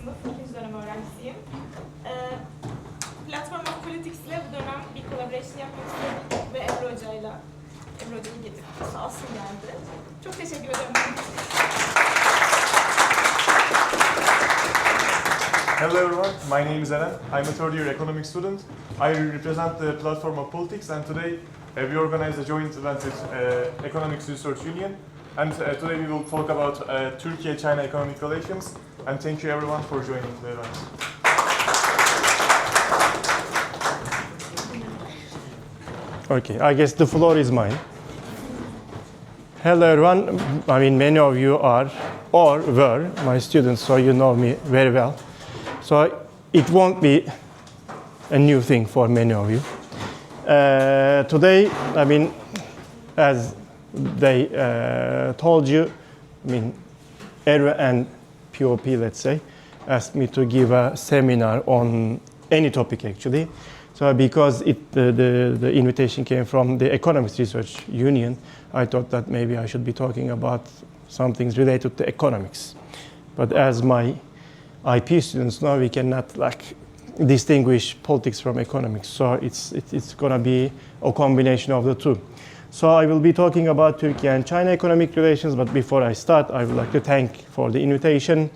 sınıf 2. dönem öğrencisiyim. Platform of Politics ile bu dönem bir collaboration yapmak istedim ve Emre Hoca'yla, Emre Hoca'yı getirdik. Sağ olsun geldi. Çok teşekkür ederim. Hello everyone, my name is Eren. I'm a third year economics student. I represent the Platform of Politics, and today we organize a joint event with Economics Research Union. And today we will talk about Türkiye-China Economic Relations. And thank you everyone for joining the event. Okay, I guess the floor is mine. Hello everyone, I mean many of you are or were my students, so you know me very well. So it won't be a new thing for many of you. Today, I mean, as they told you, I mean, ERU and POP, let's say, asked me to give a seminar on any topic actually. So because the invitation came from the Economics Research Union, I thought that maybe I should be talking about some things related to economics. But as my IP students know, we cannot like distinguish politics from economics. So it's going to be a combination of the two. So I will be talking about Turkey and China economic relations. But before I start, I would like to thank for the invitation.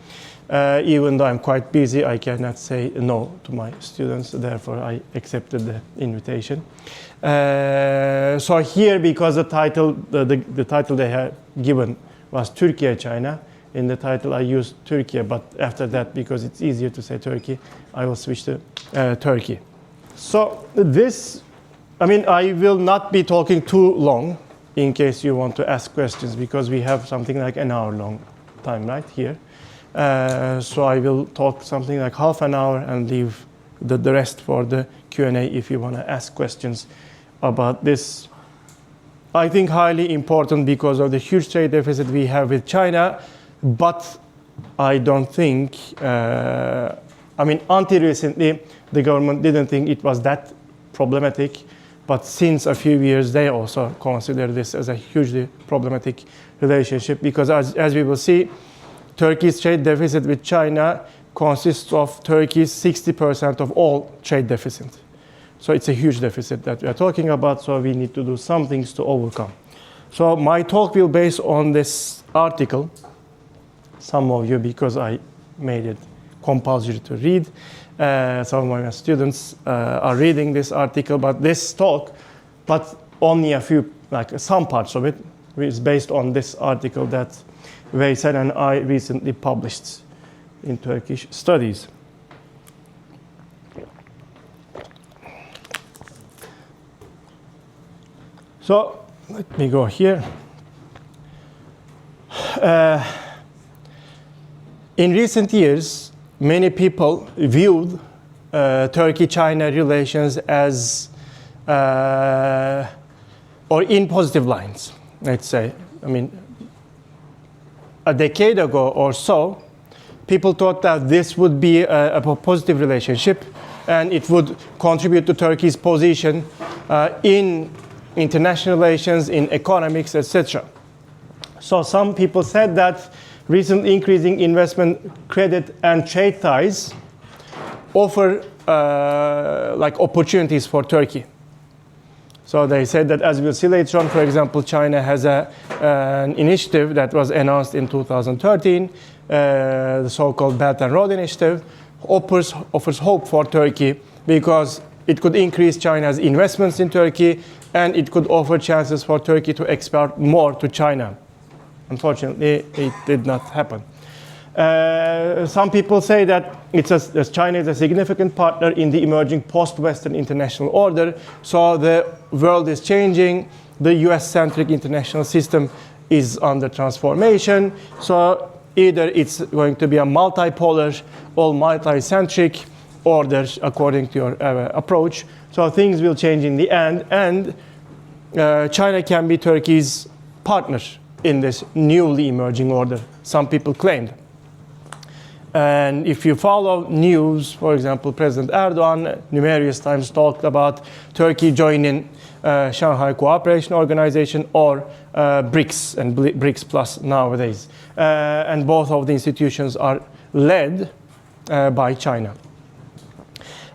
Even though I'm quite busy, I cannot say no to my students. Therefore, I accepted the invitation. So here, because the title they had given was Türkiye-China. In the title, I used Turkey, but after that, because it's easier to say Turkey, I will switch to Turkey. So this, I mean, I will not be talking too long in case you want to ask questions, because we have something like an hour long time right here. So I will talk something like half an hour and leave the rest for the Q&A if you want to ask questions about this. I think highly important because of the huge trade deficit we have with China. But I don't think, I mean, until recently, the government didn't think it was that problematic. But since a few years, they also consider this as a hugely problematic relationship. Because as we will see, Turkey's trade deficit with China consists of Turkey's 60% of all trade deficit. So it's a huge deficit that we are talking about. So we need to do some things to overcome. So my talk will be based on this article. Some of you, because I made it compulsory to read. Some of my students are reading this article, but this talk, but only a few, like some parts of it, is based on this article that Veysel and I recently published in Turkish Studies. So let me go here. In recent years, many people viewed Turkey-China relations as, or in positive lines, let's say. I mean, a decade ago or so, people thought that this would be a positive relationship and it would contribute to Turkey's position in international relations, in economics, etc. So some people said that recent increasing investment, credit, and trade ties offer like opportunities for Turkey. So they said that, as we'll see later on, for example, China has an initiative that was announced in 2013, the so-called Belt and Road Initiative, offers hope for Turkey because it could increase China's investments in Turkey and it could offer chances for Turkey to export more to China. Unfortunately, it did not happen. Some people say that China is a significant partner in the emerging post-Western international order. So the world is changing. The US-centric international system is under transformation. So either it's going to be a multipolar or multi-centric order according to your approach. So things will change in the end. And China can be Turkey's partner in this newly emerging order, some people claimed. And if you follow news, for example, President Erdogan numerous times talked about Turkey joining Shanghai Cooperation Organization or BRICS and BRICS Plus nowadays. And both of the institutions are led by China.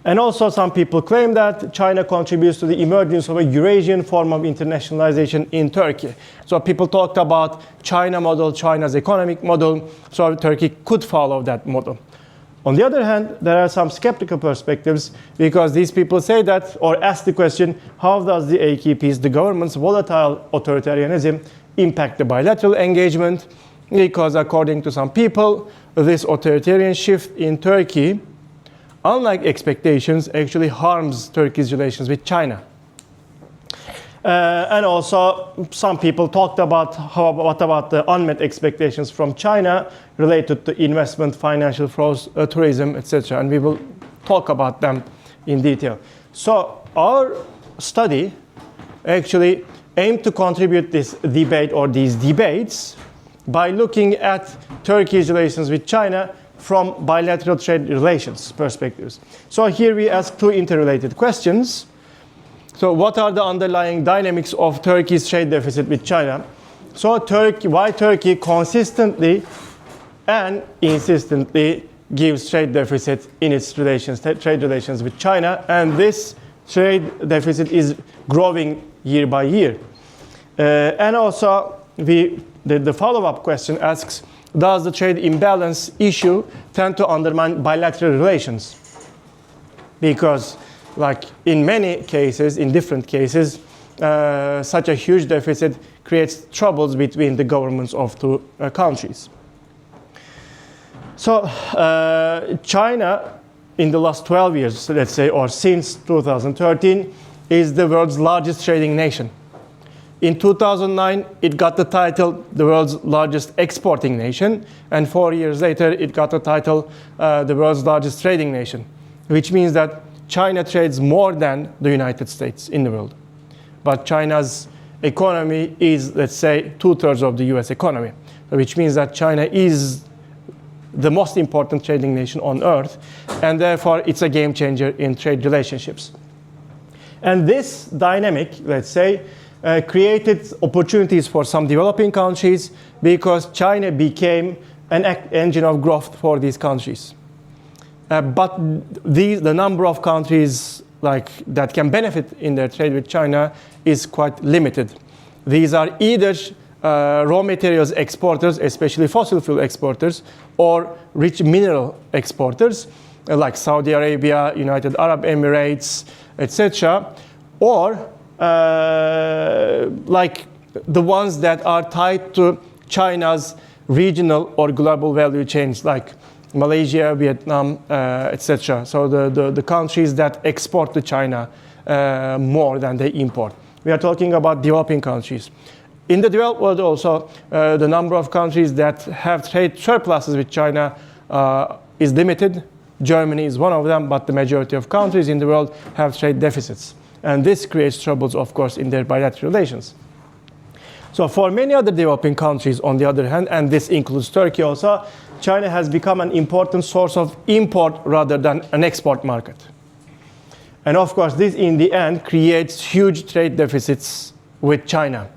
And also some people claim that China contributes to the emergence of a Eurasian form of internationalization in Turkey. So people talked about China model, China's economic model, so Turkey could follow that model. On the other hand, there are some skeptical perspectives because these people say that, or ask the question, how does the AKP's, the government's volatile authoritarianism impact the bilateral engagement? Because according to some people, this authoritarian shift in Turkey, unlike expectations, actually harms Turkey's relations with China. And also, some people talked about what about the unmet expectations from China related to investment, financial flows, tourism, etc. And we will talk about them in detail. So our study actually aimed to contribute this debate or these debates by looking at Turkey's relations with China from bilateral trade relations perspectives. So here we ask two interrelated questions. So what are the underlying dynamics of Turkey's trade deficit with China? So why Turkey consistently and insistently gives trade deficit in its trade relations with China, and this trade deficit is growing year by year. And also the follow-up question asks, does the trade imbalance issue tend to undermine bilateral relations? Because like in many cases, in different cases, such a huge deficit creates troubles between the governments of two countries. So China, in the last 12 years, let's say, or since 2013, is the world's largest trading nation. In 2009, it got the title the world's largest exporting nation, and 4 years later, it got the title the world's largest trading nation, which means that China trades more than the United States in the world. But China's economy is, let's say, 2/3 of the US economy, which means that China is the most important trading nation on earth, and therefore it's a game changer in trade relationships. And this dynamic, let's say, created opportunities for some developing countries because China became an engine of growth for these countries. But the number of countries that can benefit in their trade with China is quite limited. These are either raw materials exporters, especially fossil fuel exporters, or rich mineral exporters, like Saudi Arabia, United Arab Emirates, etc., or like the ones that are tied to China's regional or global value chains, like Malaysia, Vietnam, etc. So the countries that export to China more than they import. We are talking about developing countries. In the developed world also, the number of countries that have trade surpluses with China is limited. Germany is one of them, but the majority of countries in the world have trade deficits. And this creates troubles, of course, in their bilateral relations. So for many other developing countries, on the other hand, and this includes Turkey also, China has become an important source of import rather than an export market. And of course, this in the end creates huge trade deficits with China.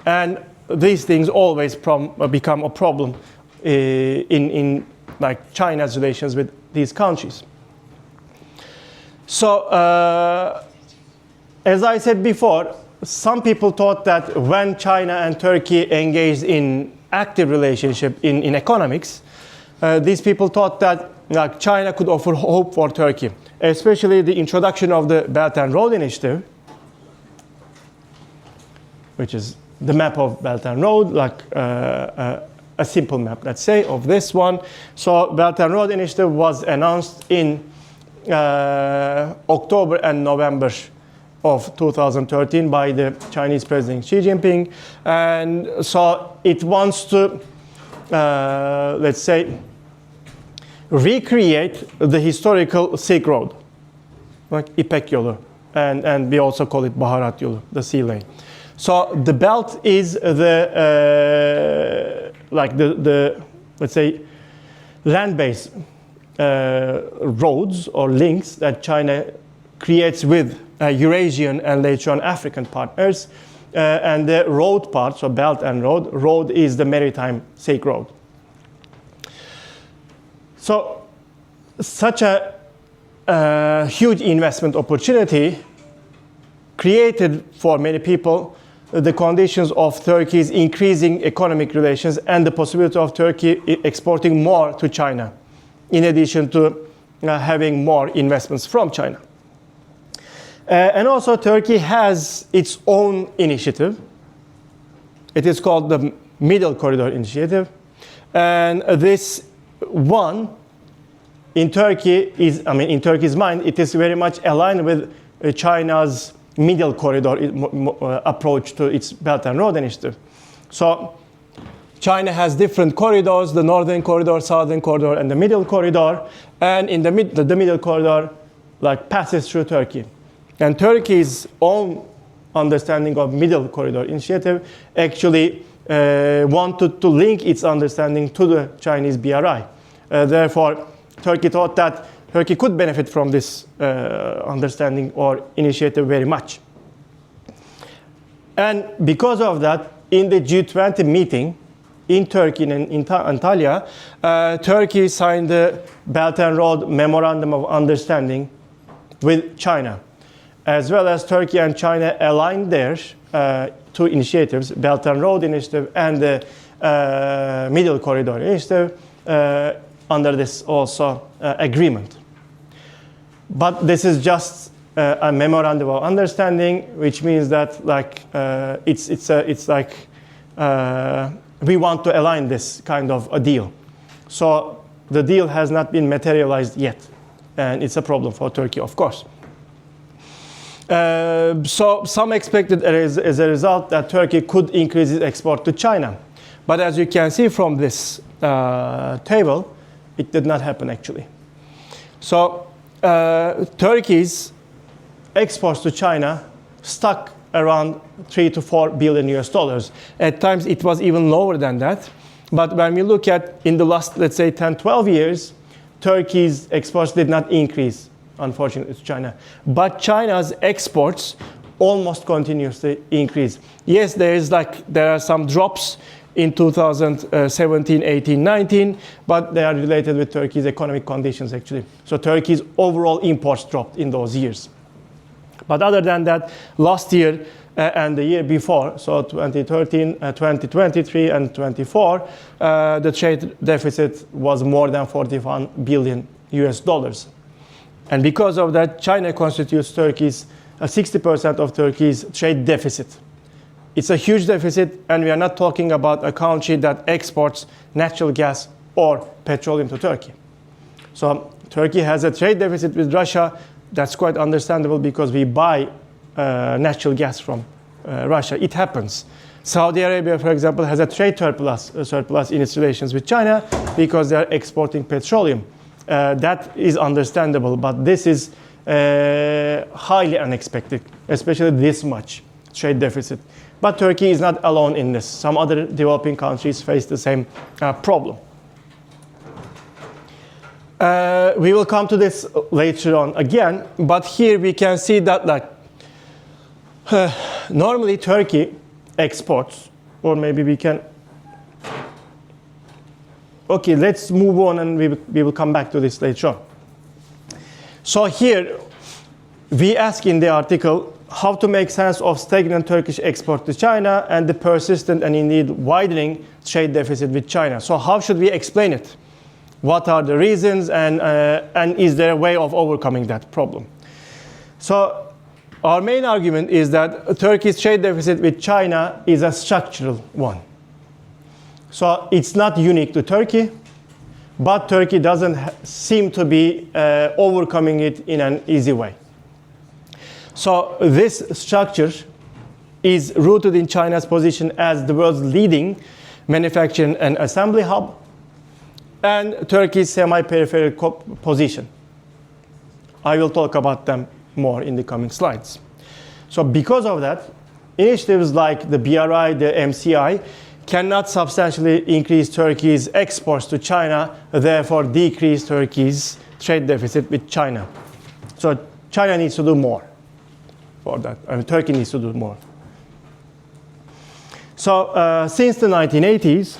And these things always become a problem in like China's relations with these countries. So, as I said before, some people thought that when China and Turkey engaged in active relationship in economics, these people thought that China could offer hope for Turkey, especially the introduction of the Belt and Road Initiative, which is the map of Belt and Road, like a simple map, let's say, of this one. So Belt and Road Initiative was announced in October and November of 2013 by the Chinese President Xi Jinping. And so it wants to, let's say, recreate the historical Silk Road, like İpek Yolu, and we also call it Baharat Yolu, the sea lane. So the belt is the let's say land-based roads or links that China creates with Eurasian and later on African partners, and the road part, so belt and road is the maritime Silk Road. So such a huge investment opportunity created for many people the conditions of Turkey's increasing economic relations and the possibility of Turkey exporting more to China, in addition to having more investments from China. And also Turkey has its own initiative. It is called the Middle Corridor Initiative. And this one, in Turkey in Turkey's mind, it is very much aligned with China's Middle Corridor approach to its Belt and Road Initiative. So China has different corridors, the Northern Corridor, Southern Corridor, and the Middle Corridor. And in the Middle Corridor passes through Turkey. And Turkey's own understanding of Middle Corridor Initiative actually wanted to link its understanding to the Chinese BRI. Therefore, Turkey thought that Turkey could benefit from this understanding or initiative very much. And because of that, in the G20 meeting in Turkey and in Antalya, Turkey signed the Belt and Road Memorandum of Understanding with China, as well as Turkey and China aligned their two initiatives, Belt and Road Initiative and the Middle Corridor Initiative, under this also agreement. But this is just a memorandum of understanding, which means that it's like we want to align this kind of a deal. So the deal has not been materialized yet, and it's a problem for Turkey, of course. So some expected as a result that Turkey could increase its export to China. But as you can see from this table, it did not happen actually. So Turkey's exports to China stuck around $3 to $4 billion US. At times it was even lower than that. But when we look at in the last, let's say 10, 12 years, Turkey's exports did not increase, unfortunately, to China. But China's exports almost continuously increase. Yes, there are some drops in 2017, 18, 19, but they are related with Turkey's economic conditions actually. So Turkey's overall imports dropped in those years. But other than that, last year and the year before, so 2013, 2023, and 24, the trade deficit was more than 41 billion US dollars. And because of that, China constitutes 60% of Turkey's trade deficit. It's a huge deficit, and we are not talking about a country that exports natural gas or petroleum to Turkey. So Turkey has a trade deficit with Russia. That's quite understandable because we buy natural gas from Russia. It happens. Saudi Arabia, for example, has a trade surplus in its relations with China because they are exporting petroleum. That is understandable, but this is highly unexpected, especially this much trade deficit. But Turkey is not alone in this. Some other developing countries face the same problem. We will come to this later on again, but here we can see that normally Turkey exports, or maybe we can, okay, let's move on and we will come back to this later on. So here we ask in the article how to make sense of stagnant Turkish export to China and the persistent and indeed widening trade deficit with China. So how should we explain it? What are the reasons, and is there a way of overcoming that problem? So our main argument is that Turkey's trade deficit with China is a structural one. So it's not unique to Turkey, but Turkey doesn't seem to be overcoming it in an easy way. So this structure is rooted in China's position as the world's leading manufacturing and assembly hub, and Turkey's semi-peripheral position. I will talk about them more in the coming slides. So because of that, initiatives like the BRI, the MCI, cannot substantially increase Turkey's exports to China, therefore decrease Turkey's trade deficit with China. So China needs to do more for that. Turkey needs to do more. So since the 1980s,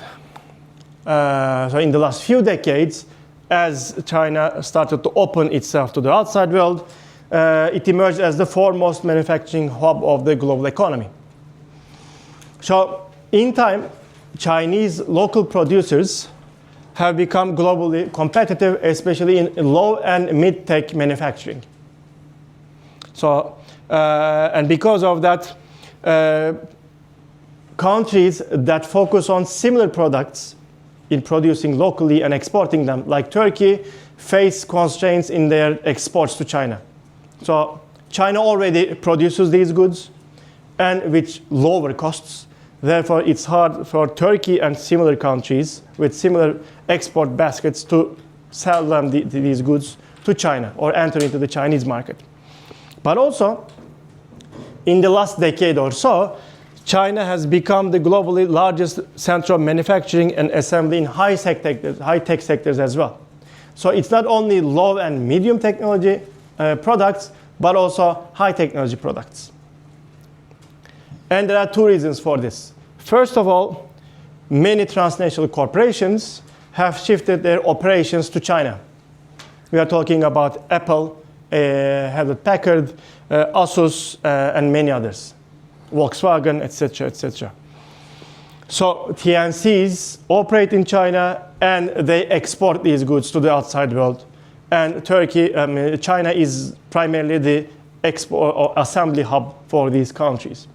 so in the last few decades, as China started to open itself to the outside world, it emerged as the foremost manufacturing hub of the global economy. So in time, Chinese local producers have become globally competitive, especially in low and mid-tech manufacturing. So, and because of that, countries that focus on similar products in producing locally and exporting them, like Turkey, face constraints in their exports to China. So China already produces these goods and with lower costs. Therefore, it's hard for Turkey and similar countries with similar export baskets to sell them these goods to China or enter into the Chinese market. But also, in the last decade or so, China has become the globally largest center of manufacturing and assembly in high-tech sectors as well. So it's not only low and medium technology products, but also high technology products. And there are two reasons for this. First of all, many transnational corporations have shifted their operations to China. We are talking about Apple, Hewlett-Packard, Asus, and many others. Volkswagen, etc., etc. So TNCs operate in China and they export these goods to the outside world. And China is primarily the export or assembly hub for these countries.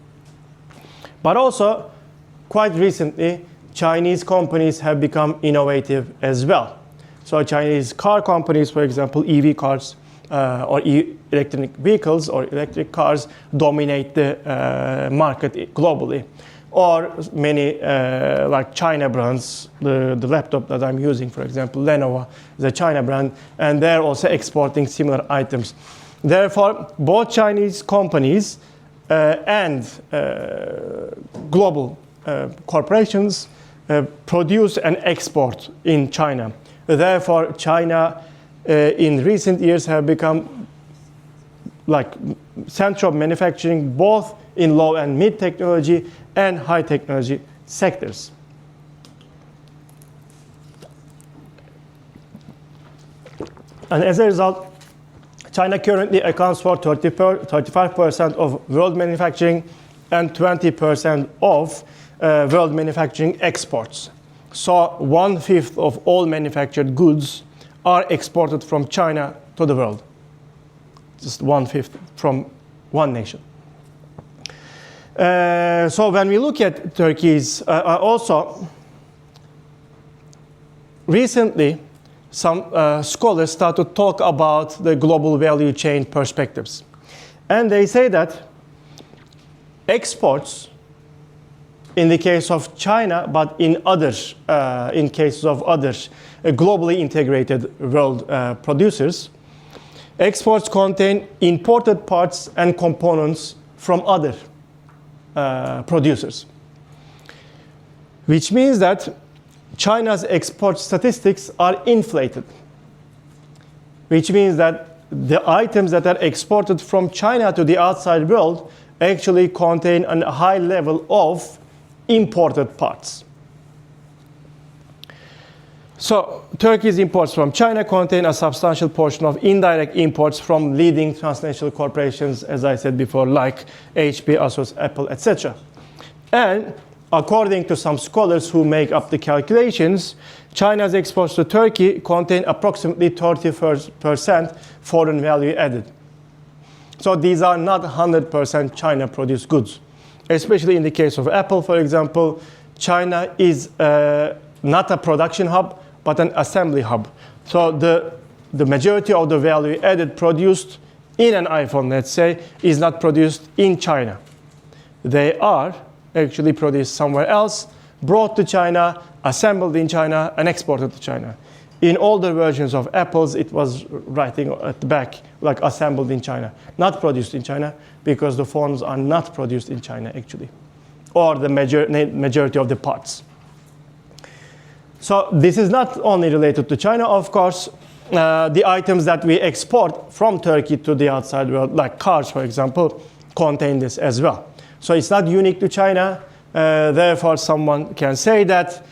But also, quite recently, Chinese companies have become innovative as well. So Chinese car companies, for example, EV cars, or electric vehicles or electric cars dominate the market globally. Or many like China brands, the laptop that I'm using, for example, Lenovo is a China brand, and they're also exporting similar items. Therefore, both Chinese companies and global corporations produce and export in China. Therefore, China in recent years have become like center of manufacturing both in low and mid technology and high technology sectors. And as a result, China currently accounts for 35% of world manufacturing and 20% of world manufacturing exports. So 1/5 of all manufactured goods are exported from China to the world. Just 1/5 from one nation. So when we look at Turkey's, also recently some scholars start to talk about the global value chain perspectives. And they say that exports in the case of China, but in cases of others, globally integrated world producers, exports contain imported parts and components from other producers. Which means that China's export statistics are inflated. Which means that the items that are exported from China to the outside world actually contain a high level of imported parts. So Turkey's imports from China contain a substantial portion of indirect imports from leading transnational corporations, as I said before, like HP, Asus, Apple, etc. And according to some scholars who make up the calculations, China's exports to Turkey contain approximately 30% foreign value added. So these are not 100% China-produced goods. Especially in the case of Apple, for example, China is not a production hub, but an assembly hub. So the majority of the value added produced in an iPhone, let's say, is not produced in China. They are actually produced somewhere else, brought to China, assembled in China, and exported to China. In older versions of Apple's, it was writing at the back, like assembled in China. Not produced in China, because the phones are not produced in China, actually. Or the majority of the parts. So this is not only related to China, of course. The items that we export from Turkey to the outside world, like cars, for example, contain this as well. So it's not unique to China. Therefore, someone can say that,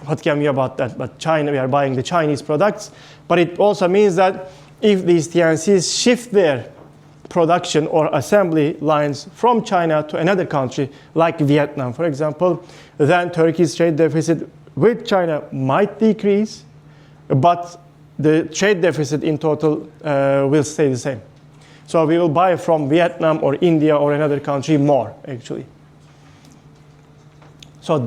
what can we about that? But China, we are buying the Chinese products. But it also means that if these TNCs shift their production or assembly lines from China to another country, like Vietnam, for example, then Turkey's trade deficit with China might decrease, but the trade deficit in total will stay the same. So we will buy from Vietnam or India or another country more, actually. So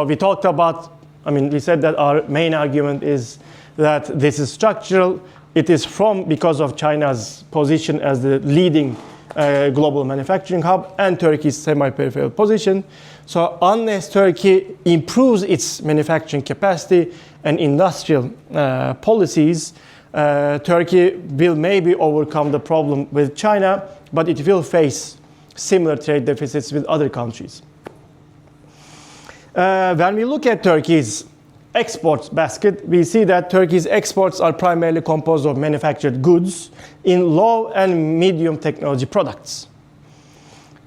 we talked about, we said that our main argument is that this is structural. It is because of China's position as the leading global manufacturing hub and Turkey's semi-peripheral position. So unless Turkey improves its manufacturing capacity and industrial policies, Turkey will maybe overcome the problem with China, but it will face similar trade deficits with other countries. When we look at Turkey's exports basket, we see that Turkey's exports are primarily composed of manufactured goods in low and medium technology products.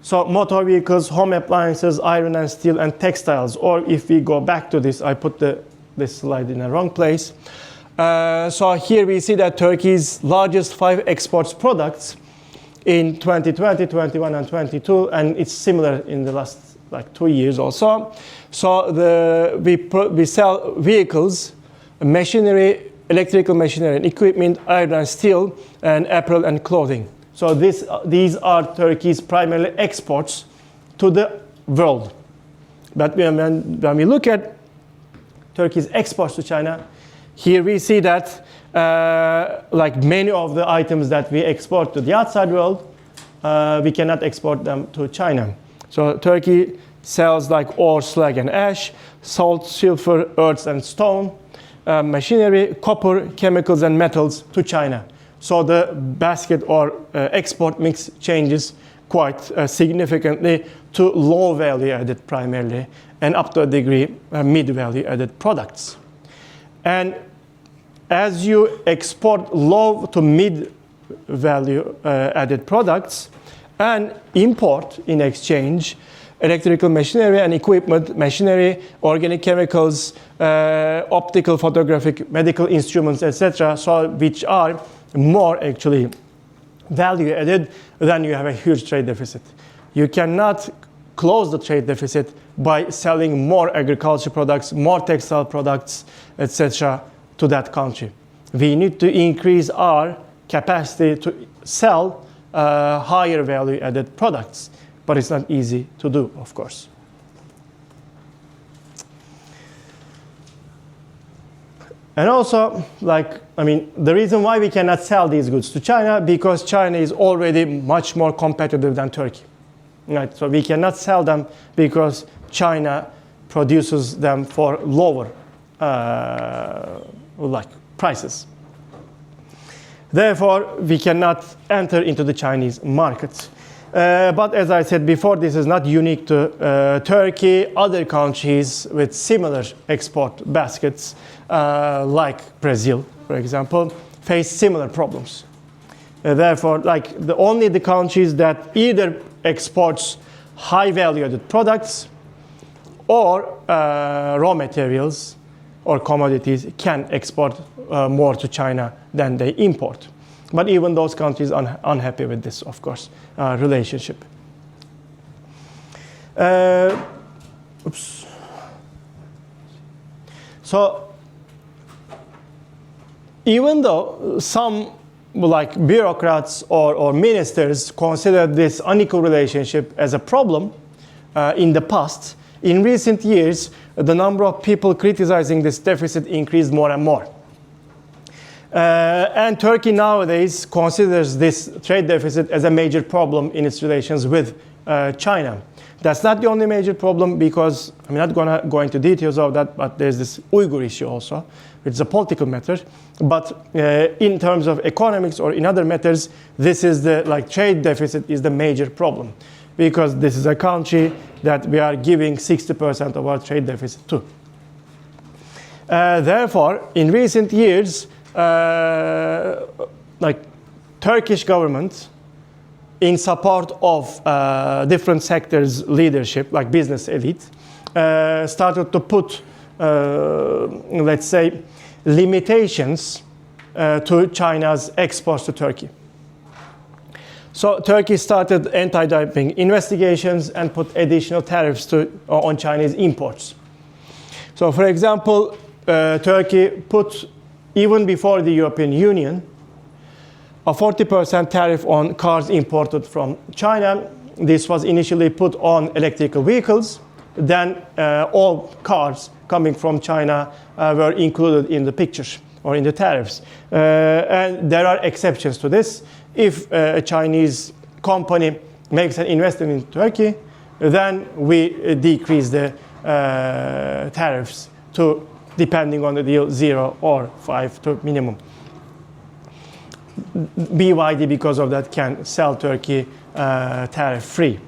So motor vehicles, home appliances, iron and steel, and textiles. Or if we go back to this, I put this slide in the wrong place. So here we see that Turkey's largest 5 exports products in 2020, 21, and 22, and it's similar in the last 2 years also. So we sell vehicles, machinery, electrical machinery and equipment, iron and steel, and apparel and clothing. So these are Turkey's primarily exports to the world. But when we look at Turkey's exports to China, here we see that like many of the items that we export to the outside world, we cannot export them to China. So Turkey sells like ore, slag, and ash, salt, silver, earth, and stone, machinery, copper, chemicals, and metals to China. So the basket or export mix changes quite significantly to low value added primarily, and up to a degree mid value added products. And as you export low to mid value added products and import in exchange electrical machinery and equipment, machinery, organic chemicals, optical, photographic, medical instruments, etc., so which are more actually value added, then you have a huge trade deficit. You cannot close the trade deficit by selling more agriculture products, more textile products, etc., to that country. We need to increase our capacity to sell higher value added products. But it's not easy to do, of course. And also, the reason why we cannot sell these goods to China, because China is already much more competitive than Turkey. Right? So we cannot sell them because China produces them for lower prices. Therefore, we cannot enter into the Chinese market. But as I said before, this is not unique to Turkey. Other countries with similar export baskets, like Brazil, for example, face similar problems. Therefore, only the countries that either exports high value-added products or raw materials or commodities can export more to China than they import. But even those countries are unhappy with this, of course, relationship. So even though some bureaucrats or ministers consider this unequal relationship as a problem in the past, in recent years, the number of people criticizing this deficit increased more and more. And Turkey nowadays considers this trade deficit as a major problem in its relations with China. That's not the only major problem, because I'm not going to go into details of that, but there's this Uyghur issue also, which is a political matter. But in terms of economics or in other matters, this is trade deficit is the major problem, because this is a country that we are giving 60% of our trade deficit to. Therefore, in recent years, Turkish government, in support of different sectors leadership, like business elite, started to put let's say, limitations to China's exports to Turkey. So Turkey started anti-dumping investigations and put additional tariffs on Chinese imports. So for example, Turkey put, even before the European Union, a 40% tariff on cars imported from China. This was initially put on electrical vehicles. Then all cars coming from China were included in the picture or in the tariffs. And there are exceptions to this. If a Chinese company makes an investment in Turkey, then we decrease the tariffs to, depending on the deal, 0 or 5 to minimum. BYD, because of that, can sell Turkey tariff-free,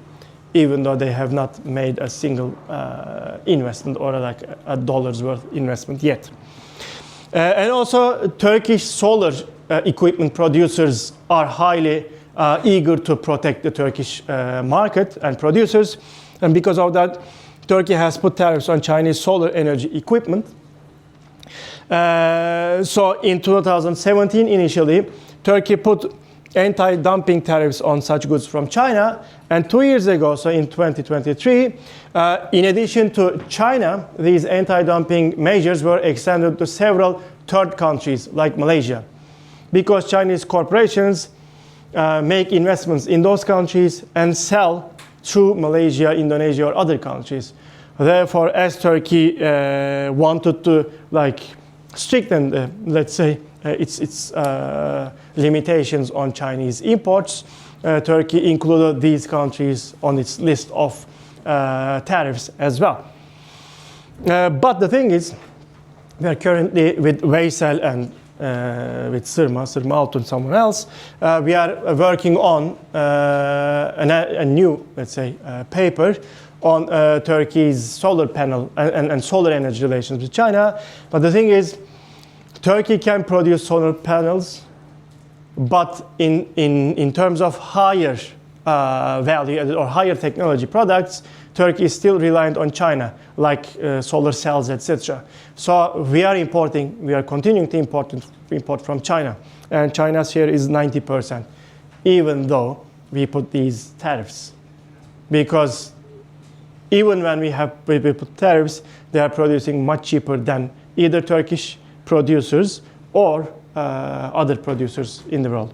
even though they have not made a single investment or like a dollar's worth investment yet. And also, Turkish solar equipment producers are highly eager to protect the Turkish market and producers. And because of that, Turkey has put tariffs on Chinese solar energy equipment. So in 2017, initially, Turkey put anti-dumping tariffs on such goods from China. And 2 years ago, so in 2023, in addition to China, these anti-dumping measures were extended to several third countries like Malaysia, because Chinese corporations make investments in those countries and sell through Malaysia, Indonesia, or other countries. Therefore, as Turkey wanted to strengthen, let's say, its limitations on Chinese imports, Turkey included these countries on its list of tariffs as well. But the thing is, we are currently with Veysel and with Sırma Altun and someone else, we are working on a new, let's say, paper on Turkey's solar panel and solar energy relations with China. But the thing is, Turkey can produce solar panels, but in terms of higher value or higher technology products, Turkey is still reliant on China, like solar cells, etc. So we are continuing to import from China, and China's share is 90%, even though we put these tariffs. Because even when we put tariffs, they are producing much cheaper than either Turkish producers or other producers in the world.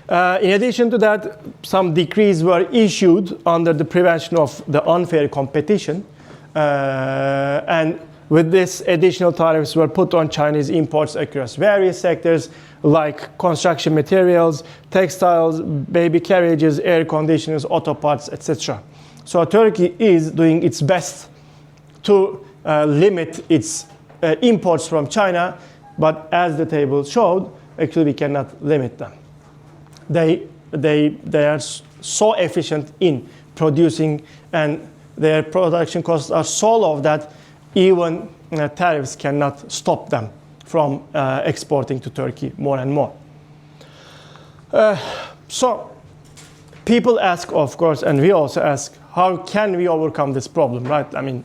In addition to that, some decrees were issued under the prevention of the unfair competition. And with this, additional tariffs were put on Chinese imports across various sectors like construction materials, textiles, baby carriages, air conditioners, auto parts, etc. So Turkey is doing its best to limit its imports from China, but as the table showed, actually we cannot limit them. They are so efficient in producing, and their production costs are so low that even tariffs cannot stop them from exporting to Turkey more and more. So people ask, of course, and we also ask, how can we overcome this problem, right? I mean,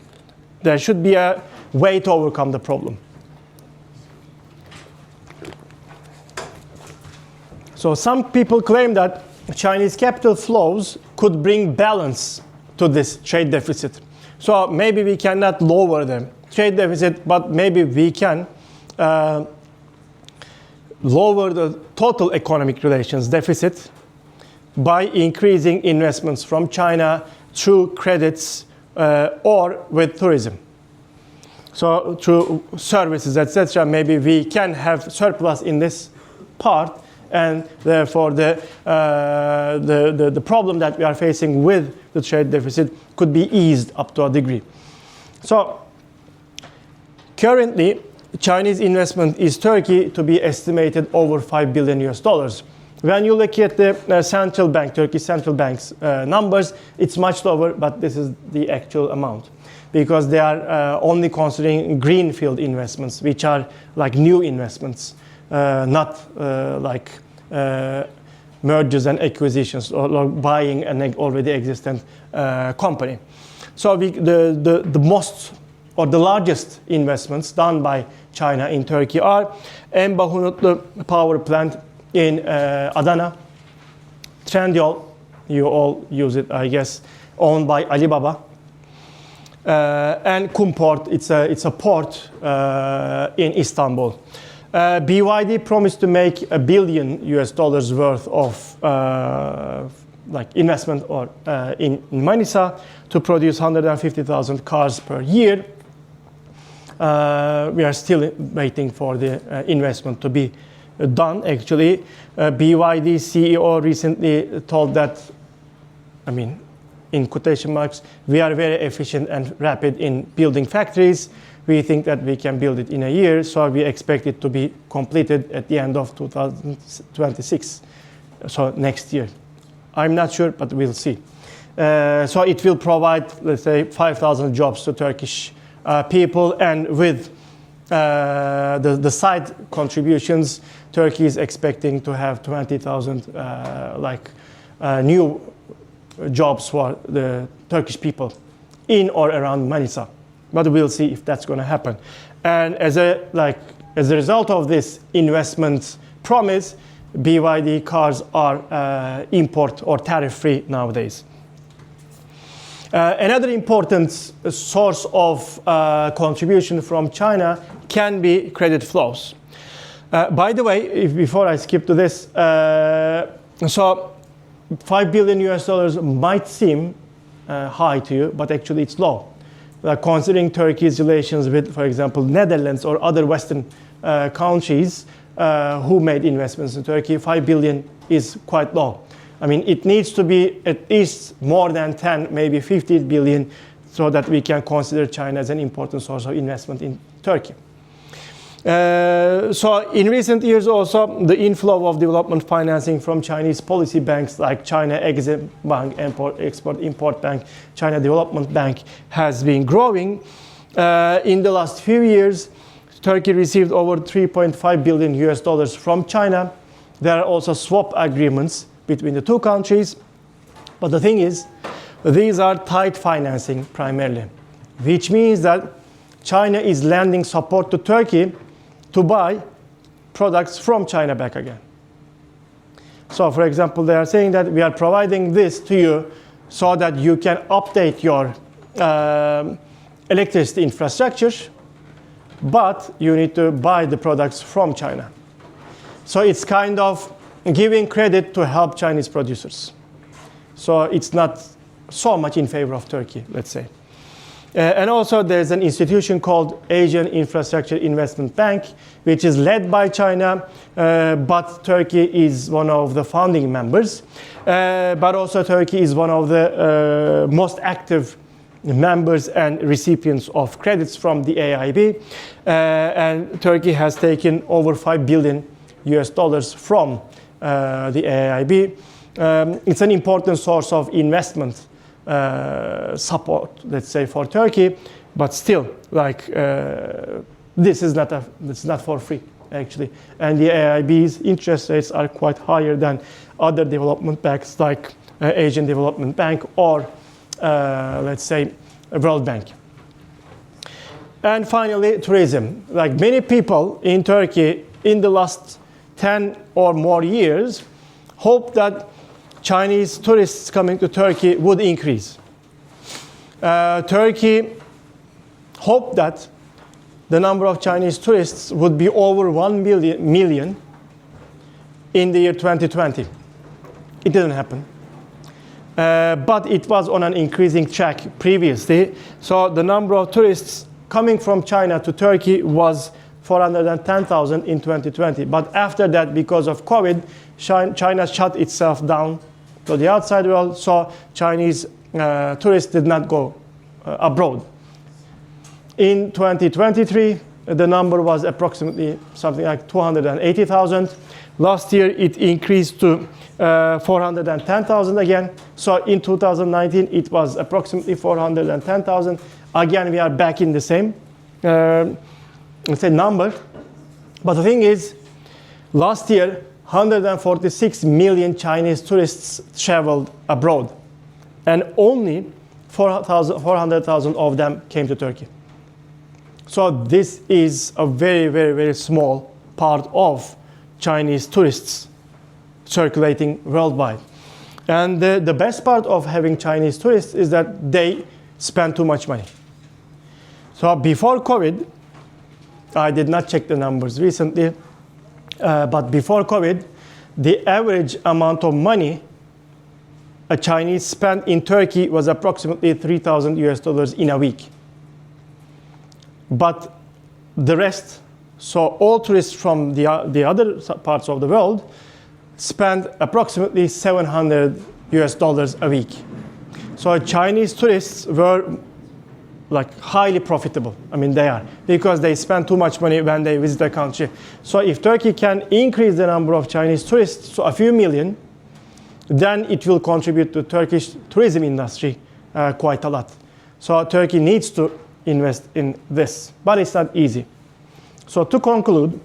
there should be a way to overcome the problem. So some people claim that Chinese capital flows could bring balance to this trade deficit. So maybe we cannot lower the trade deficit, but maybe we can lower the total economic relations deficit by increasing investments from China through credits or with tourism. So through services, etc., maybe we can have surplus in this part, and therefore the problem that we are facing with the trade deficit could be eased up to a degree. So currently, Chinese investment in Turkey to be estimated over $5 billion US. When you look at the central bank, Turkey central bank's numbers, it's much lower, but this is the actual amount, because they are only considering greenfield investments, which are like new investments, not like mergers and acquisitions or buying an already existent company. So the most or the largest investments done by China in Turkey are Embahunutlu power plant in Adana, Trendyol, you all use it, I guess, owned by Alibaba, and Kum Port, it's a port in Istanbul. BYD promised to make $1 billion worth of like investment or in Manisa to produce 150,000 cars per year. We are still waiting for the investment to be done. Actually, BYD CEO recently told that, I mean, in quotation marks, we are very efficient and rapid in building factories. We think that we can build it in a year, so we expect it to be completed at the end of 2026, so next year. I'm not sure, but we'll see. So it will provide, let's say, 5,000 jobs to Turkish people, and with the side contributions, Turkey is expecting to have 20,000 new jobs for the Turkish people in or around Manisa. But we'll see if that's going to happen. And as a result of this investment promise, BYD cars are import or tariff-free nowadays. Another important source of contribution from China can be credit flows. By the way, before I skip to this, so $5 billion might seem high to you, but actually it's low. Considering Turkey's relations with, for example, Netherlands or other Western countries who made investments in Turkey, $5 billion is quite low. I mean, it needs to be at least more than 10, maybe 15 billion, so that we can consider China as an important source of investment in Turkey. So in recent years also, the inflow of development financing from Chinese policy banks like China Exim Bank, Export-Import Bank, China Development Bank has been growing. In the last few years, Turkey received over $3.5 billion from China. There are also swap agreements between the two countries. But the thing is, these are tight financing primarily, which means that China is lending support to Turkey to buy products from China back again. So, for example, they are saying that we are providing this to you so that you can update your electricity infrastructure, but you need to buy the products from China. So it's kind of giving credit to help Chinese producers. So it's not so much in favor of Turkey, let's say. And also there's an institution called Asian Infrastructure Investment Bank, which is led by China, but Turkey is one of the founding members. But also Turkey is one of the most active members and recipients of credits from the AIB. And Turkey has taken over $5 billion from the AIB. It's an important source of investment support, let's say, for Turkey, but still, like, this is not for free, actually. And the AIB's interest rates are quite higher than other development banks like Asian Development Bank or, let's say, World Bank. And finally, tourism. Like many people in Turkey in the last 10 or more years hope that Chinese tourists coming to Turkey would increase. Turkey hoped that the number of Chinese tourists would be over 1 million in the year 2020. It didn't happen. But it was on an increasing track previously. So the number of tourists coming from China to Turkey was 410,000 in 2020. But after that, because of COVID, China shut itself down to the outside world, so Chinese tourists did not go abroad. In 2023, the number was approximately something like 280,000. Last year, it increased to 410,000 again. So in 2019, it was approximately 410,000. Again, we are back in the same let's say number. But the thing is, last year, 146 million Chinese tourists traveled abroad, and only 400,000 of them came to Turkey. So this is a very, very, very small part of Chinese tourists circulating worldwide. And the best part of having Chinese tourists is that they spend too much money. So before COVID, I did not check the numbers recently, but before COVID, the average amount of money a Chinese spent in Turkey was approximately $3,000 in a week. But the rest, so all tourists from the other parts of the world, spend approximately $700 a week. So Chinese tourists were like highly profitable. I mean, they are, because they spend too much money when they visit the country. So if Turkey can increase the number of Chinese tourists to a few million, then it will contribute to Turkish tourism industry quite a lot. So Turkey needs to invest in this, but it's not easy. So to conclude,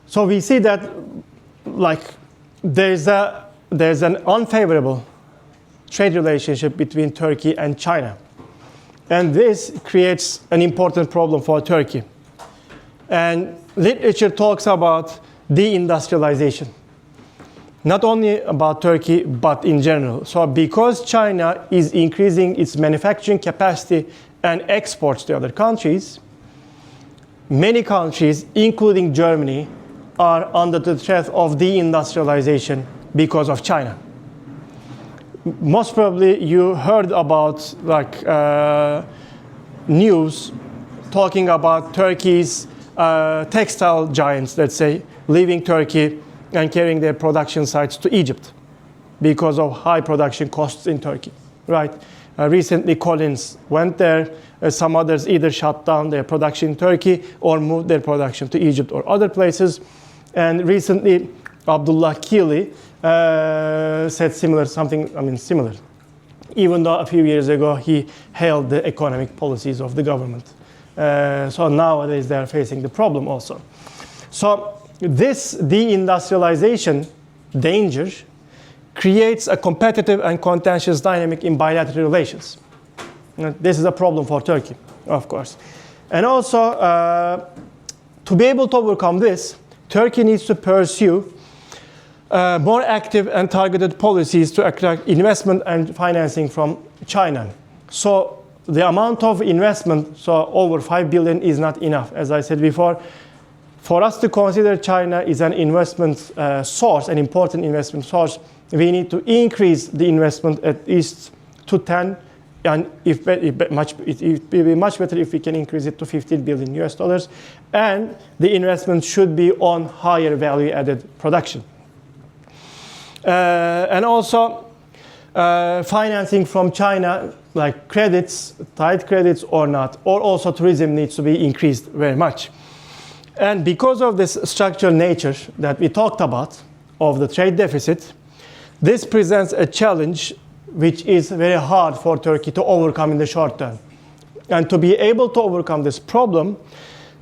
so we see that like there's an unfavorable trade relationship between Turkey and China. And this creates an important problem for Turkey. And literature talks about deindustrialization, not only about Turkey, but in general. So because China is increasing its manufacturing capacity and exports to other countries, many countries, including Germany, are under the threat of deindustrialization because of China. Most probably you heard about like news talking about Turkey's textile giants, let's say, leaving Turkey and carrying their production sites to Egypt because of high production costs in Turkey, right? Recently Collins went there. Some others either shut down their production in Turkey or moved their production to Egypt or other places. And recently Abdullah Keely said similar, even though a few years ago he hailed the economic policies of the government. So nowadays they are facing the problem also. So this deindustrialization danger creates a competitive and contentious dynamic in bilateral relations. This is a problem for Turkey, of course. And also, to be able to overcome this, Turkey needs to pursue more active and targeted policies to attract investment and financing from China. So the amount of investment, so over 5 billion, is not enough. As I said before, for us to consider China is an investment source, an important investment source, we need to increase the investment at least to 10, and it will be much better if we can increase it to $15 billion US. And the investment should be on higher value-added production. And also, financing from China, like credits, tight credits or not, or also tourism needs to be increased very much. And because of this structural nature that we talked about of the trade deficit, this presents a challenge which is very hard for Turkey to overcome in the short term. And to be able to overcome this problem,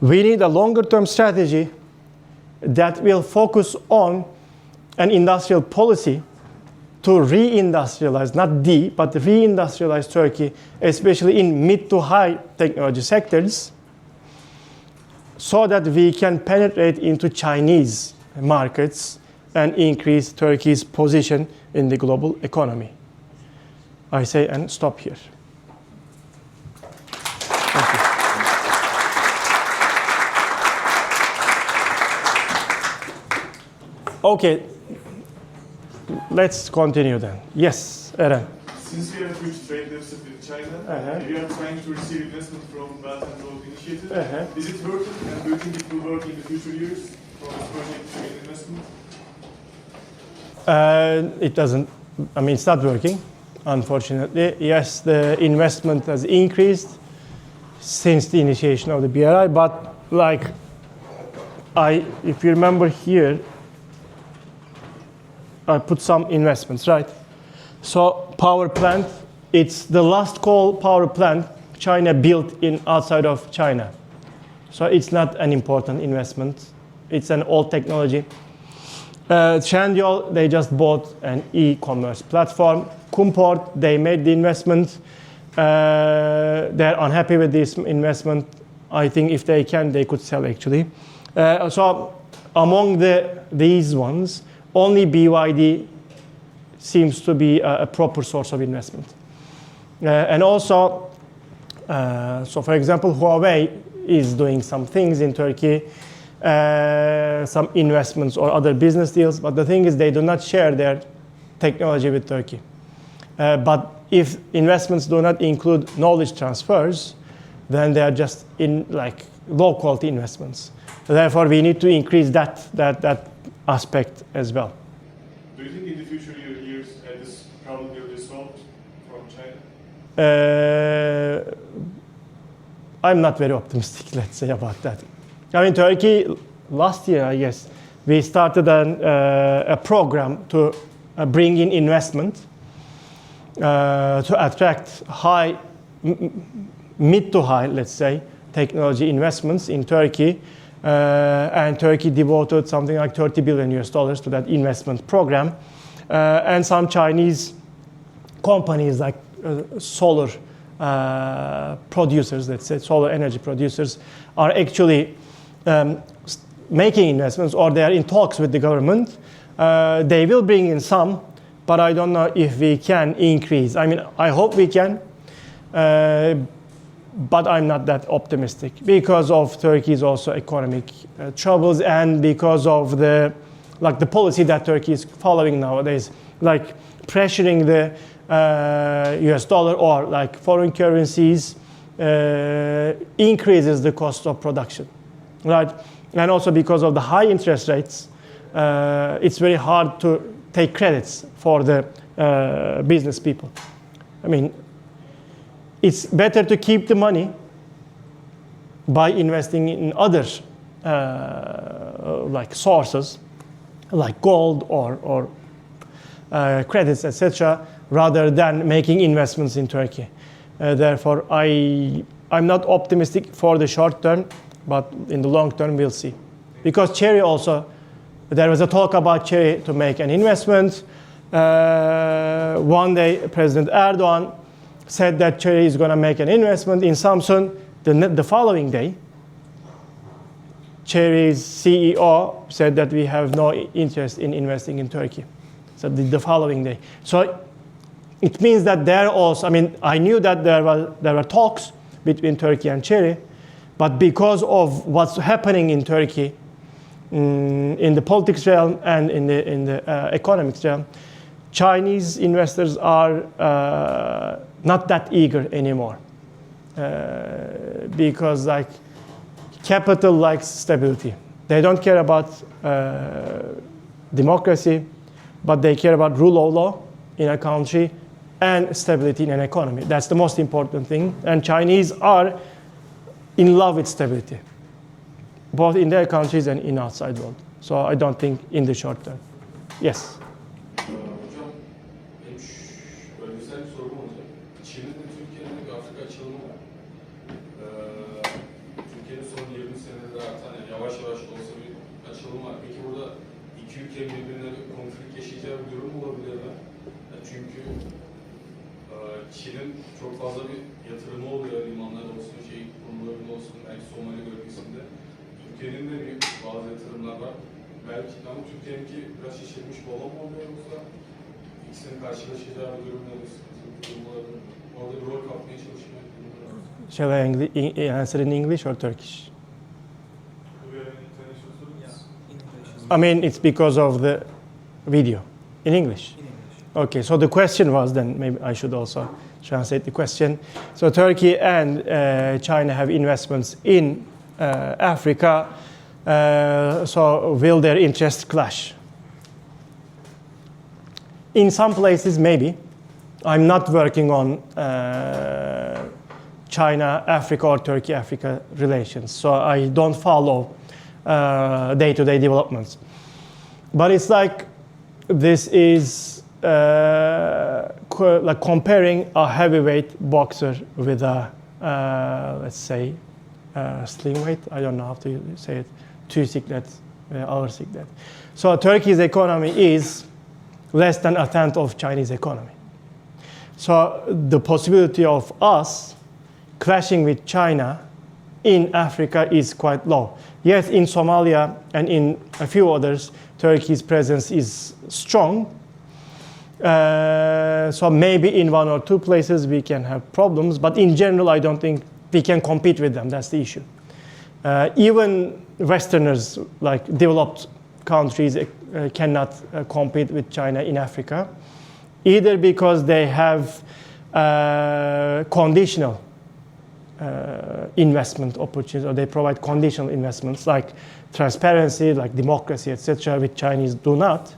we need a longer-term strategy that will focus on an industrial policy to reindustrialize, not but reindustrialize Turkey, especially in mid to high technology sectors, so that we can penetrate into Chinese markets and increase Turkey's position in the global economy. I say and stop here. Thank you. Okay, let's continue then. Yes, Eren. Since we have a huge trade deficit with China, we are trying to receive investment from Belt and Road Initiative. Is it working, and do you think it will work in the future years for this project to get investment? It doesn't, it's not working, unfortunately. Yes, the investment has increased since the initiation of the BRI, but if you remember here, I put some investments, right? So power plant, it's the last coal power plant China built outside of China. So it's not an important investment. It's an old technology. Trendyol, they just bought an e-commerce platform. Kumport, they made the investment. They're unhappy with this investment. I think if they can, they could sell actually. So among these ones, only BYD seems to be a proper source of investment. And also, so for example, Huawei is doing some things in Turkey, some investments or other business deals, but the thing is they do not share their technology with Turkey. But if investments do not include knowledge transfers, then they are just in like low quality investments. Therefore, we need to increase that aspect as well. Do you think in the future years this problem will be solved from China? I'm not very optimistic, let's say, about that. I mean, Turkey, last year, I guess, we started a program to bring in investment to attract mid to high, let's say, technology investments in Turkey. And Turkey devoted something like $30 billion to that investment program. And some Chinese companies like solar producers, let's say, solar energy producers, are actually making investments, or they are in talks with the government. They will bring in some, but I don't know if we can increase. I mean, I hope we can, but I'm not that optimistic because of Turkey's also economic troubles, and because of the policy that Turkey is following nowadays, like pressuring the US dollar or like foreign currencies increases the cost of production, right? And also because of the high interest rates, it's very hard to take credits for the business people. I mean, it's better to keep the money by investing in other like sources, like gold or credits, etc., rather than making investments in Turkey. Therefore, I'm not optimistic for the short term, but in the long term, we'll see. Because Chery also, there was a talk about Chery to make an investment. One day, President Erdogan said that Chery is going to make an investment in Samsung. The following day, Chery's CEO said that we have no interest in investing in Turkey. So the following day. So it means that there also, I mean, I knew that there were talks between Turkey and Chery, but because of what's happening in Turkey, in the politics realm and in the economics realm, Chinese investors are not that eager anymore, because like capital likes stability. They don't care about democracy, but they care about rule of law in a country and stability in an economy. That's the most important thing. And Chinese are in love with stability, both in their countries and in outside world. So I don't think in the short term. Yes. Hocam, benim bölgesel bir sorum olacak. Çin'in de Türkiye'nin de bir Afrika açılımı var. Türkiye'nin son 20 senedir artan, yani yavaş yavaş da olsa bir açılım var. Peki burada iki ülke birbirine bir konflikt yaşayacağı bir durum olabilir mi? Çünkü Çin'in çok fazla bir yatırımı oluyor, limanlar olsun, kurumlarında olsun, belki Somali bölgesinde. Türkiye'nin de bazı yatırımlar var. Belki ama Türkiye'ninki biraz şişirmiş balon mu oluyor, yoksa ikisinin karşılaşacağı bir durumları, durumları, orada bir rol kapmaya çalışmıyor. Shall I answer in English or Turkish? I mean, it's because of the video. In English? Okay, so the question was, then maybe I should also translate the question. So Turkey and China have investments in Africa, so will their interests clash? In some places, maybe. I'm not working on China-Africa or Turkey-Africa relations, so I don't follow day-to-day developments. But it's like this is like comparing a heavyweight boxer with a, let's say, slimweight. I don't know how to say it. 2 siklet, our siklet. So Turkey's economy is less than a tenth of Chinese economy. So the possibility of us clashing with China in Africa is quite low. Yes, in Somalia and in a few others, Turkey's presence is strong. So maybe in one or two places we can have problems, but in general I don't think we can compete with them. That's the issue. Even Westerners, like developed countries, cannot compete with China in Africa, either because they have conditional investment opportunities, or they provide conditional investments like transparency, like democracy, etc., which Chinese do not,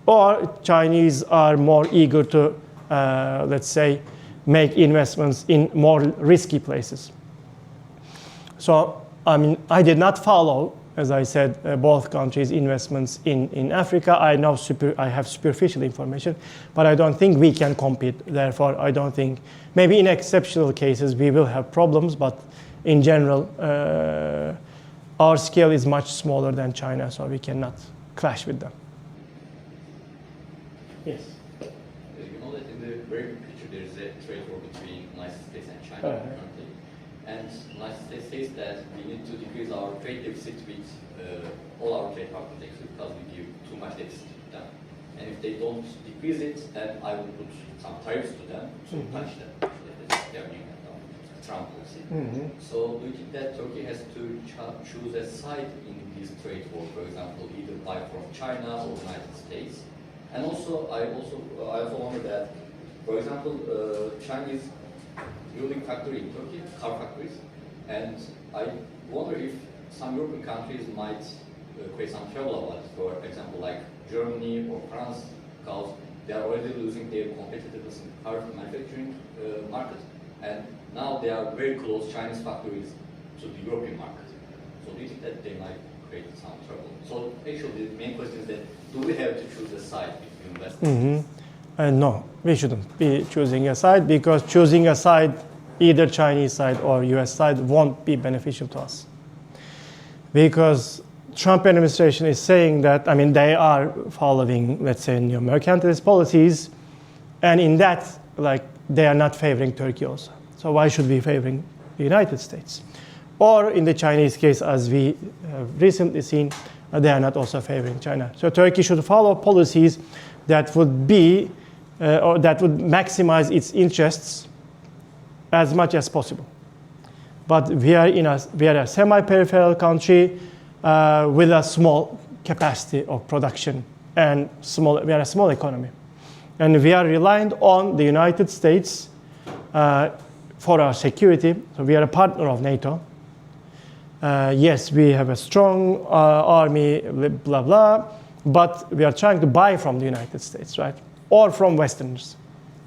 or Chinese are more eager to, let's say, make investments in more risky places. So, I mean, I did not follow, as I said, both countries' investments in Africa. I have superficial information, but I don't think we can compete. Therefore, I don't think, maybe in exceptional cases we will have problems, but in general, our scale is much smaller than China, so we cannot clash with them. Yes. You know that in the very big picture there is a trade war between United States and China currently. And United States says that we need to decrease our trade deficit with all our trade partners because we give too much deficit to them. And if they don't decrease it, then I will put some tariffs to them to punish them. That's their new Trump policy. So do you think that Turkey has to choose a side in this trade war, for example, either buy from China or United States? And also, I also wonder that, for example, China is building factory in Turkey, car factories, and I wonder if some European countries might create some trouble about it. For example, like Germany or France, because they are already losing their competitiveness in car manufacturing market, and now they are very close Chinese factories to the European market. So do you think that they might create some trouble? So actually, the main question is that do we have to choose a side between Western? No, we shouldn't be choosing a side, because choosing a side, either Chinese side or US side, won't be beneficial to us. Because Trump administration is saying that, I mean, they are following, let's say, neo-mercantilist policies, and in that, like, they are not favoring Turkey also. So why should we be favoring the United States? Or in the Chinese case, as we have recently seen, they are not also favoring China. So Turkey should follow policies that would be, or that would maximize its interests as much as possible. But we are a semi-peripheral country with a small capacity of production, and we are a small economy. And we are reliant on the United States for our security. So we are a partner of NATO. Yes, we have a strong army, blah, blah, but we are trying to buy from the United States, right? Or from Westerners,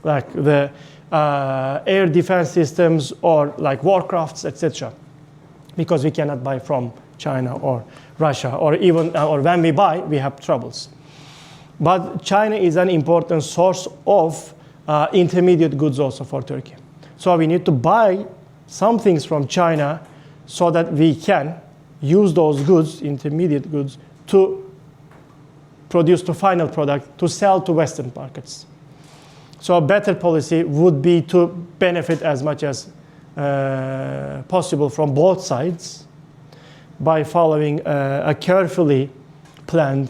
like the air defense systems or like warcrafts, etc. Because we cannot buy from China or Russia, or even, or when we buy, we have troubles. But China is an important source of intermediate goods also for Turkey. So we need to buy some things from China so that we can use those goods, intermediate goods, to produce the final product to sell to Western markets. So a better policy would be to benefit as much as possible from both sides by following a carefully planned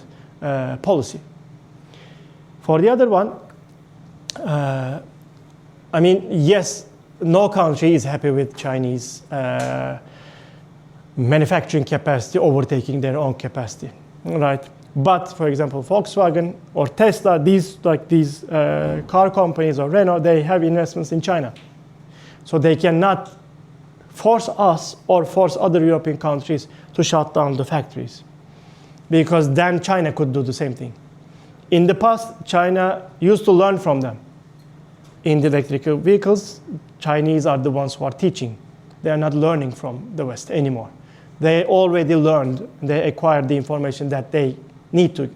policy. For the other one, I mean, yes, no country is happy with Chinese manufacturing capacity overtaking their own capacity, right? But for example, Volkswagen or Tesla, these car companies, or Renault, they have investments in China. So they cannot force us or force other European countries to shut down the factories, because then China could do the same thing. In the past, China used to learn from them. In the electrical vehicles, Chinese are the ones who are teaching. They are not learning from the West anymore. They already learned, they acquired the information that they need to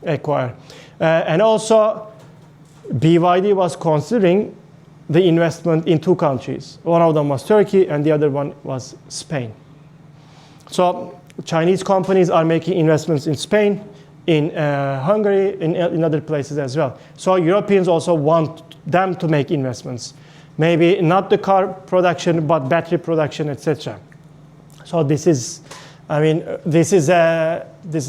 acquire. And also, BYD was considering the investment in two countries. One of them was Turkey, and the other one was Spain. So Chinese companies are making investments in Spain, in Hungary, in other places as well. So Europeans also want them to make investments. Maybe not the car production, but battery production, etc. So this is, I mean, this is a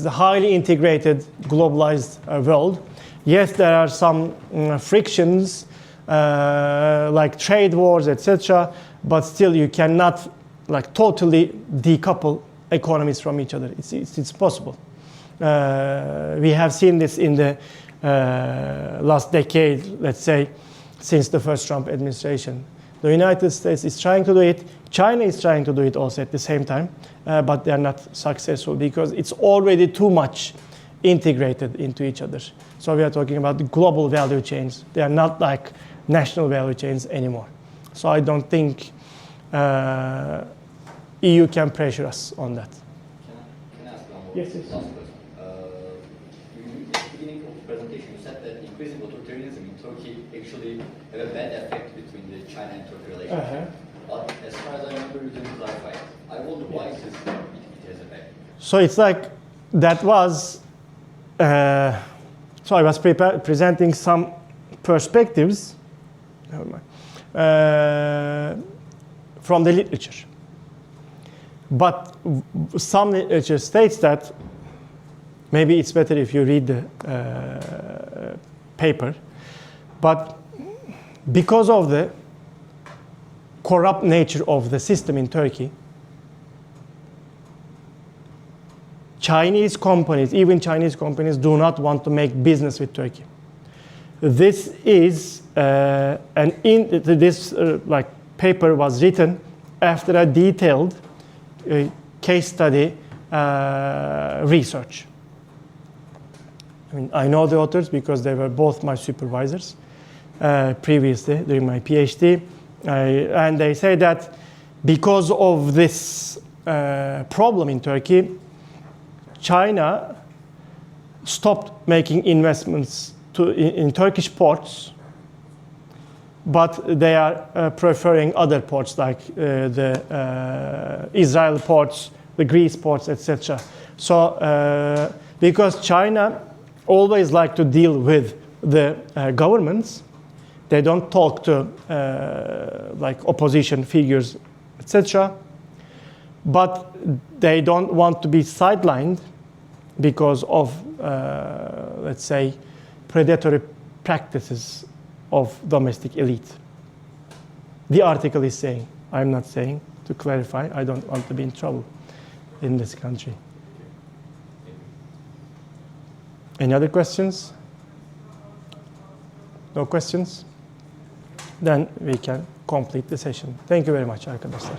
highly integrated, globalized world. Yes, there are some frictions, like trade wars, etc. But still, you cannot like totally decouple economies from each other. It's possible. We have seen this in the last decade, let's say, since the first Trump administration. The United States is trying to do it. China is trying to do it also at the same time, but they are not successful because it's already too much integrated into each other. So we are talking about the global value chains. They are not like national value chains anymore. So I don't think EU can pressure us on that. Can I ask one more Yes, yes. last question? At the beginning of the presentation, you said that increasing authoritarianism in Turkey actually have a bad effect between the China and Turkey relationship. But as far as I remember, you didn't clarify it. I wonder why it has effect. So it's like that was. So I was presenting some perspectives. Never mind. From the literature. But some literature states that maybe it's better if you read the paper. But because of the corrupt nature of the system in Turkey, Chinese companies, even Chinese companies, do not want to make business with Turkey. This is this paper was written after a detailed case study research. I mean, I know the authors because they were both my supervisors previously during my PhD, and they say that because of this problem in Turkey, China stopped making investments in Turkish ports, but they are preferring other ports like the Israel ports, the Greece ports, etc. So because China always like to deal with the governments, they don't talk to like opposition figures, etc. But they don't want to be sidelined because of, let's say, predatory practices of domestic elite. The article is saying, I'm not saying, to clarify, I don't want to be in trouble in this country. Any other questions? No questions? Then we can complete the session. Thank you very much, arkadaşlar.